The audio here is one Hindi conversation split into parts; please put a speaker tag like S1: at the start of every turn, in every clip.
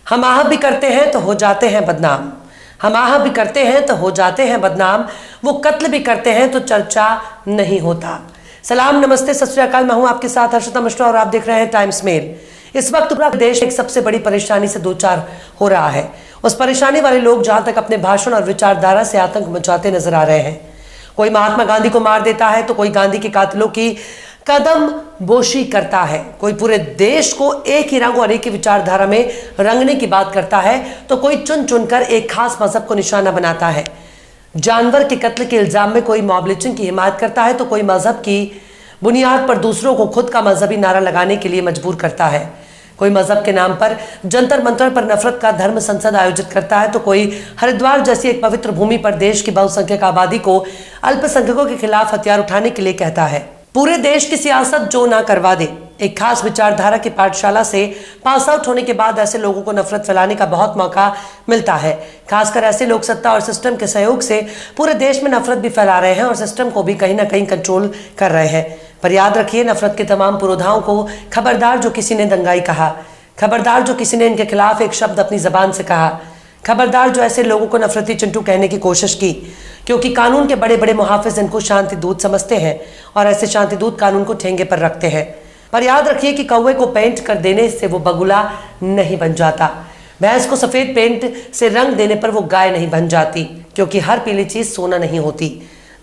S1: हम आह भी करते हैं तो हो जाते हैं बदनाम, हम आह भी करते हैं तो हो जाते हैं बदनाम, वो कत्ल भी करते हैं तो चर्चा नहीं होता। सलाम, नमस्ते, सत श्री अकाल। मैं हूं आपके साथ हर्षिता मिश्रा और आप देख रहे हैं टाइम्स मेल। इस वक्त पूरा देश एक सबसे बड़ी परेशानी से दो चार हो रहा है। उस परेशानी वाले लोग जहां तक अपने भाषण और विचारधारा से आतंक मचाते नजर आ रहे हैं। कोई महात्मा गांधी को मार देता है तो कोई गांधी के कातिलों की कदम बोशी करता है, कोई पूरे देश को एक ही रंग और एक ही विचारधारा में रंगने की बात करता है तो कोई चुन चुनकर एक खास मजहब को निशाना बनाता है। जानवर के कत्ल के इल्जाम में कोई मॉब लिंचिंग की हिमायत करता है तो कोई मजहब की बुनियाद पर दूसरों को खुद का मजहबी नारा लगाने के लिए मजबूर करता है। कोई मजहब के नाम पर जंतर मंतर पर नफरत का धर्म संसद आयोजित करता है तो कोई हरिद्वार जैसी एक पवित्र भूमि पर देश की बहुसंख्यक आबादी को अल्पसंख्यकों के खिलाफ हथियार उठाने के लिए कहता है। पूरे देश की सियासत जो ना करवा दे। एक खास विचारधारा की पाठशाला से पास आउट होने के बाद ऐसे लोगों को नफरत फैलाने का बहुत मौका मिलता है। खासकर ऐसे लोग सत्ता और सिस्टम के सहयोग से पूरे देश में नफरत भी फैला रहे हैं और सिस्टम को भी कहीं ना कहीं कंट्रोल कर रहे हैं। पर याद रखिए, नफरत के तमाम पुरोधाओं को खबरदार जो किसी ने दंगाई कहा, खबरदार जो किसी ने इनके खिलाफ एक शब्द अपनी जबान से कहा, खबरदार जो ऐसे लोगों को नफरती चिंटू कहने की कोशिश की, क्योंकि कानून के बड़े बड़े मुहाफिज इनको शांति दूत समझते हैं और ऐसे शांति दूत कानून को ठेंगे पर रखते हैं। पर याद रखिए कि कौवे को पेंट कर देने से वो बगुला नहीं बन जाता, भैंस को सफेद पेंट से रंग देने पर वो गाय नहीं बन जाती, क्योंकि हर पीली चीज सोना नहीं होती।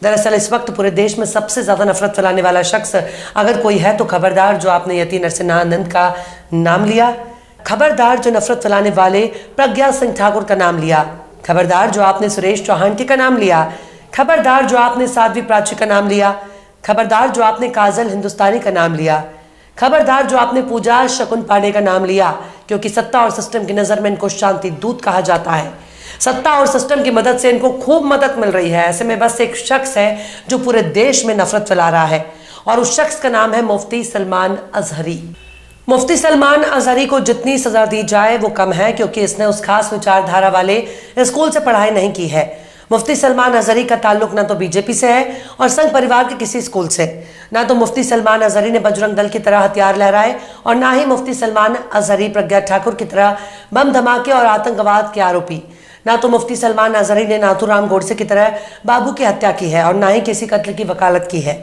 S1: दरअसल इस वक्त पूरे देश में सबसे ज्यादा नफरत फैलाने वाला शख्स अगर कोई है तो खबरदार जो आपने यति नरसिम्हानंद का नाम लिया, खबरदार जो नफरत फैलाने वाले प्रज्ञा सिंह ठाकुर का नाम लिया, खबरदार जो आपने सुरेश चौहान का नाम लिया, खबरदार जो आपने साध्वी प्राची का नाम लिया, खबरदार जो आपने काजल हिंदुस्तानी का नाम लिया, खबरदार जो आपने पूजा शकुन पांडे का नाम लिया, क्योंकि सत्ता और सिस्टम की नजर में इनको शांति दूत कहा जाता है। सत्ता और सिस्टम की मदद से इनको खूब मदद मिल रही है। ऐसे में बस एक शख्स है जो पूरे देश में नफरत फैला रहा है और उस शख्स का नाम है मुफ्ती सलमान अजहरी। मुफ्ती सलमान अजहरी को जितनी सजा दी जाए वो कम है, क्योंकि इसने उस खास विचारधारा वाले स्कूल से पढ़ाई नहीं की है। मुफ्ती सलमान अजहरी का ताल्लुक ना तो बीजेपी से है और संघ परिवार के किसी स्कूल से। ना तो मुफ्ती सलमान अजहरी ने बजरंग दल की तरह हथियार लहराए और ना ही मुफ्ती सलमान अजहरी प्रज्ञा ठाकुर की तरह बम धमाके और आतंकवाद के आरोपी। ना तो मुफ्ती सलमान अजहरी ने नाथूराम गोडसे की तरह बाबू की हत्या की है और ना ही किसी कत्ल की वकालत की है।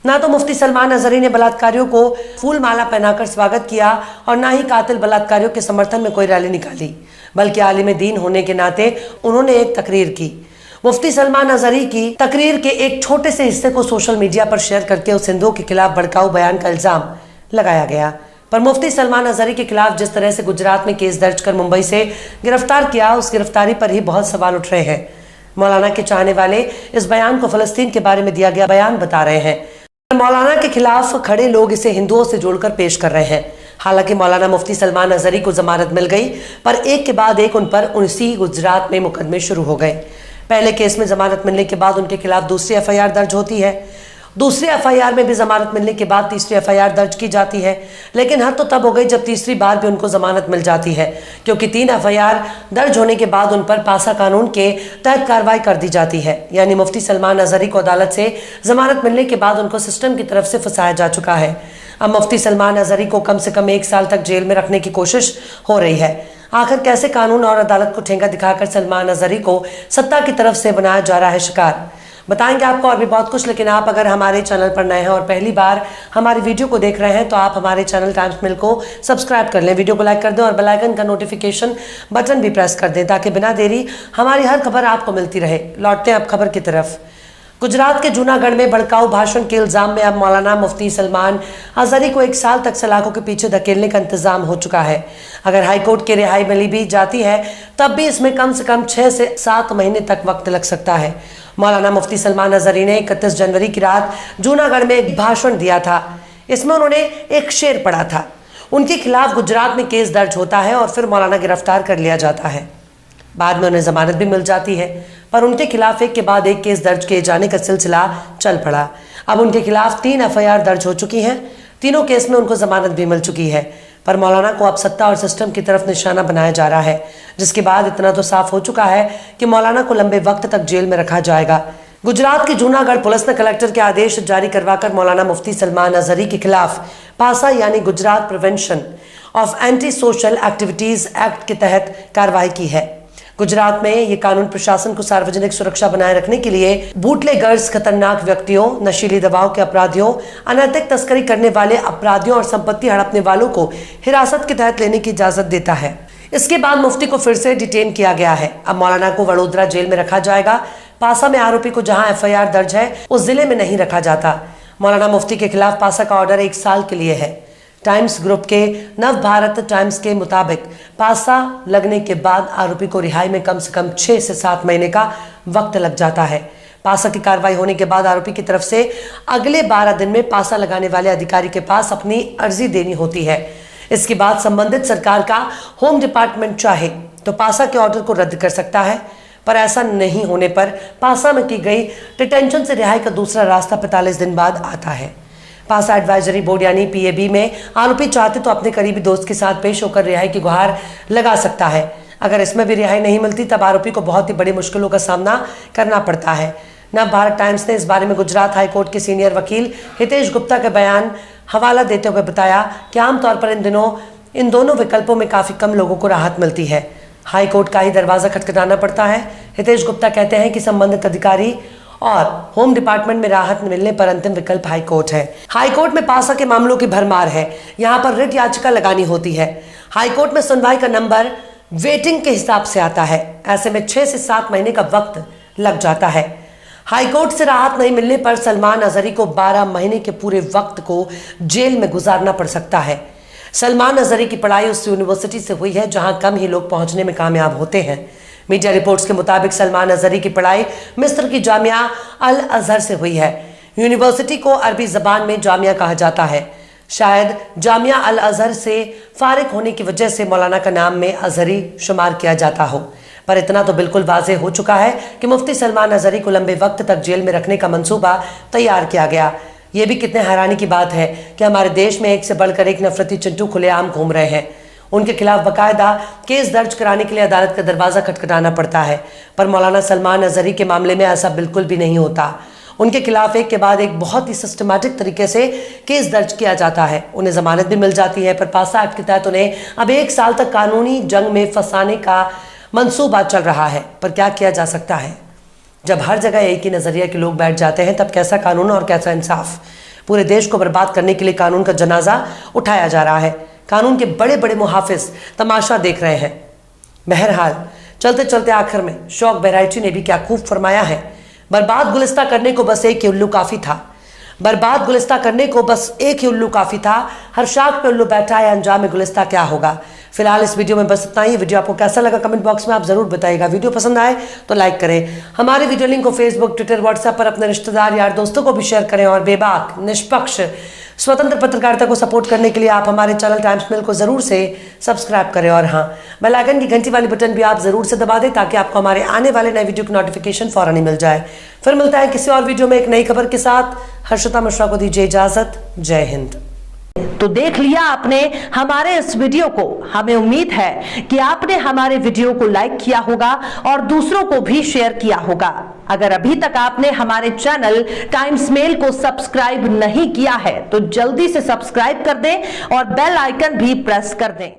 S1: ना तो मुफ्ती सलमान अजहरी ने बलात्कारियों को फूल माला पहनाकर स्वागत किया और ना ही कातिल बलात्कारियों के समर्थन में कोई रैली निकाली, बल्कि आलिम दीन होने के नाते उन्होंने एक तकरीर की। मुफ्ती सलमान अजहरी की तकरीर के एक छोटे से हिस्से को सोशल मीडिया पर शेयर करके उस हिंदुओं के खिलाफ भड़काऊ बयान का इल्जाम लगाया गया। पर मुफ्ती सलमान अजहरी के खिलाफ जिस तरह से गुजरात में केस दर्ज कर मुंबई से गिरफ्तार किया, उस गिरफ्तारी पर ही बहुत सवाल उठ रहे हैं। मौलाना के चाहने वाले इस बयान को फलस्तीन के बारे में दिया गया बयान बता रहे हैं। मौलाना के खिलाफ खड़े लोग इसे हिंदुओं से जोड़कर पेश कर रहे हैं। हालांकि मौलाना मुफ्ती सलमान अजहरी को जमानत मिल गई, पर एक के बाद एक उन पर उसी गुजरात में मुकदमे शुरू हो गए। पहले केस में जमानत मिलने के बाद उनके खिलाफ दूसरी एफआईआर दर्ज होती है, दूसरी एफआईआर में भी जमानत मिलने के बाद तीसरी एफआईआर दर्ज की जाती है। लेकिन हद तो तब हो गई जब तीसरी बार भी उनको जमानत मिल जाती है, क्योंकि 3 एफआईआर दर्ज होने के बाद उन पर पासा कानून के तहत कार्रवाई कर दी जाती है। यानी मुफ्ती सलमान अजहरी को अदालत से जमानत मिलने के बाद उनको सिस्टम की तरफ से फंसाया जा चुका है। अब मुफ्ती सलमान अजहरी को कम से कम 1 साल तक जेल में रखने की कोशिश हो रही है। आखिर कैसे कानून और अदालत को ठेंगा दिखाकर सलमान अजहरी को सत्ता की तरफ से बनाया जा रहा है शिकार, बताएंगे आपको और भी बहुत कुछ। लेकिन आप अगर हमारे चैनल पर नए हैं और पहली बार हमारी वीडियो को देख रहे हैं तो आप हमारे चैनल टाइम्स मेल को सब्सक्राइब कर लें, वीडियो को लाइक कर दें और बेल आइकन का नोटिफिकेशन बटन भी प्रेस कर दें, ताकि बिना देरी हमारी हर खबर आपको मिलती रहे। लौटते हैं अब खबर की तरफ। गुजरात के जूनागढ़ में भड़काऊ भाषण के इल्जाम में अब मौलाना मुफ्ती सलमान अजहरी को 1 साल तक सलाखों के पीछे धकेलने का इंतजाम हो चुका है। अगर हाईकोर्ट की रिहाई मिली भी जाती है तब भी इसमें कम से कम 6 से 7 महीने तक वक्त लग सकता है। मौलाना मुफ्ती सलमान अजहरी ने 31 जनवरी की रात जूनागढ़ में एक भाषण दिया था। इसमें उन्होंने एक शेर पढ़ा था। उनके खिलाफ गुजरात में केस दर्ज होता है और फिर मौलाना गिरफ्तार कर लिया जाता है। बाद में उन्हें जमानत भी मिल जाती है, पर उनके खिलाफ एक के बाद एक केस दर्ज किए जाने का सिलसिला चल पड़ा। अब उनके खिलाफ 3 एफआईआर दर्ज हो चुकी हैं। तीनों केस में उनको जमानत भी मिल चुकी है, पर मौलाना को अब सत्ता और सिस्टम की तरफ निशाना बनाया जा रहा है, जिसके बाद इतना तो साफ हो चुका है कि मौलाना को लंबे वक्त तक जेल में रखा जाएगा। गुजरात की जूनागढ़ पुलिस ने कलेक्टर के आदेश जारी करवाकर मौलाना मुफ्ती सलमान अजहरी के खिलाफ पासा यानी Gujarat prevention of anti social activities act के तहत कार्रवाई की है। गुजरात में ये कानून प्रशासन को सार्वजनिक सुरक्षा बनाए रखने के लिए बूटलेगर्स, खतरनाक व्यक्तियों, नशीली दवाओं के अपराधियों, अनैतिक तस्करी करने वाले अपराधियों और संपत्ति हड़पने वालों को हिरासत के तहत लेने की इजाजत देता है। इसके बाद मुफ्ती को फिर से डिटेन किया गया है। अब मौलाना को वडोदरा जेल में रखा जाएगा। पासा में आरोपी को जहां एफआईआर दर्ज है उस जिले में नहीं रखा जाता। मौलाना मुफ्ती के खिलाफ पासा का ऑर्डर 1 साल के लिए है। टाइम्स ग्रुप के नव भारत टाइम्स के मुताबिक पासा लगने के बाद आरोपी को रिहाई में कम से कम 6 से 7 महीने का वक्त लग जाता है। पासा की कार्रवाई होने के बाद आरोपी की तरफ से अगले 12 दिन में पासा लगाने वाले अधिकारी के पास अपनी अर्जी देनी होती है। इसके बाद संबंधित सरकार का होम डिपार्टमेंट चाहे तो पासा के ऑर्डर को रद्द कर सकता है, पर ऐसा नहीं होने पर पासा में की गई डिटेंशन से रिहाई का दूसरा रास्ता 45 दिन बाद आता है। पासा एडवाइजरी बोर्ड यानी पीएबी में आरोपी चाहते तो अपने करीबी दोस्त के साथ पेश होकर रिहाई की गुहार लगा सकता है। अगर इसमें भी रिहाई नहीं मिलती तब आरोपी को बहुत ही बड़ी मुश्किलों का सामना करना पड़ता है। नव भारत टाइम्स ने इस बारे में गुजरात हाईकोर्ट के सीनियर वकील हितेश गुप्ता का बयान हवाला देते हुए बताया कि आमतौर पर इन दोनों विकल्पों में काफी कम लोगों को राहत मिलती है। हाईकोर्ट का ही दरवाजा खटखटाना पड़ता है। हितेश गुप्ता कहते हैं कि संबंधित अधिकारी और होम डिपार्टमेंट में राहत मिलने पर अंतिम विकल्प हाईकोर्ट है। हाईकोर्ट में पासा के मामलों की भरमार है। यहाँ पर रिट याचिका लगानी होती है। हाईकोर्ट में सुनवाई का नंबर वेटिंग के हिसाब से आता है। ऐसे में 6 से 7 महीने का वक्त लग जाता है। हाईकोर्ट से राहत नहीं मिलने पर सलमान अजहरी को 12 महीने के पूरे वक्त को जेल में गुजारना पड़ सकता है। सलमान अजहरी की पढ़ाई उस यूनिवर्सिटी से हुई है जहां कम ही लोग पहुंचने में कामयाब होते हैं। मीडिया रिपोर्ट्स के मुताबिक सलमान अजहरी की पढ़ाई मिस्र की जामिया अल अजहर से हुई है। यूनिवर्सिटी को अरबी जबान में जामिया कहा जाता है। शायद जामिया अल अजहर से फारिग होने की वजह से मौलाना का नाम में अजहरी शुमार किया जाता हो, पर इतना तो बिल्कुल वाज़ेह हो चुका है कि मुफ्ती सलमान अजहरी को लंबे वक्त तक जेल में रखने का मंसूबा तैयार किया गया। ये भी कितने हैरानी की बात है कि हमारे देश में एक से बढ़कर एक नफरती चिंटू खुलेआम घूम रहे हैं। उनके खिलाफ बाकायदा केस दर्ज कराने के लिए अदालत का दरवाजा खटखटाना पड़ता है, पर मौलाना सलमान अजहरी के मामले में ऐसा बिल्कुल भी नहीं होता। उनके खिलाफ एक के बाद एक बहुत ही सिस्टमैटिक तरीके से केस दर्ज किया जाता है। उन्हें जमानत भी मिल जाती है, पर पासा एक्ट के तहत उन्हें अब 1 साल तक कानूनी जंग में फंसाने का मंसूबा चल रहा है। पर क्या किया जा सकता है? जब हर जगह एक ही नजरिया के लोग बैठ जाते हैं तब कैसा कानून और कैसा इंसाफ। पूरे देश को बर्बाद करने के लिए कानून का जनाजा उठाया जा रहा है। कानून के बड़े बड़े मुहाफिज तमाशा देख रहे हैं। बहरहाल चलते चलते आखिर में शौक बहराइची ने भी क्या खूब फरमाया है। बर्बाद गुलिस्ता करने को बस एक ही उल्लू काफी था। बर्बाद गुलिस्ता करने को बस एक ही उल्लू काफी था। हर शाख पे उल्लू बैठा है, अंजाम गुलिस्ता क्या होगा। फिलहाल इस वीडियो में बस इतना ही। वीडियो आपको कैसा लगा कमेंट बॉक्स में आप जरूर बताइएगा। वीडियो पसंद आए तो लाइक करें। हमारे वीडियो लिंक को फेसबुक, ट्विटर, व्हाट्सएप पर अपने रिश्तेदार, यार, दोस्तों को भी शेयर करें। और बेबाक, निष्पक्ष, स्वतंत्र पत्रकारिता को सपोर्ट करने के लिए आप हमारे चैनल टाइम्स मेल को जरूर से सब्सक्राइब करें। और हाँ, बेल आइकन की घंटी वाली बटन भी आप जरूर से दबा दें ताकि आपको हमारे आने वाले नए वीडियो की नोटिफिकेशन फौरन ही मिल जाए। फिर मिलता है किसी और वीडियो में एक नई खबर के साथ। हर्षिता मिश्रा को दीजिए इजाजत। जय हिंद।
S2: तो देख लिया आपने हमारे इस वीडियो को। हमें उम्मीद है कि आपने हमारे वीडियो को लाइक किया होगा और दूसरों को भी शेयर किया होगा। अगर अभी तक आपने हमारे चैनल टाइम्स मेल को सब्सक्राइब नहीं किया है तो जल्दी से सब्सक्राइब कर दें और बेल आइकन भी प्रेस कर दें।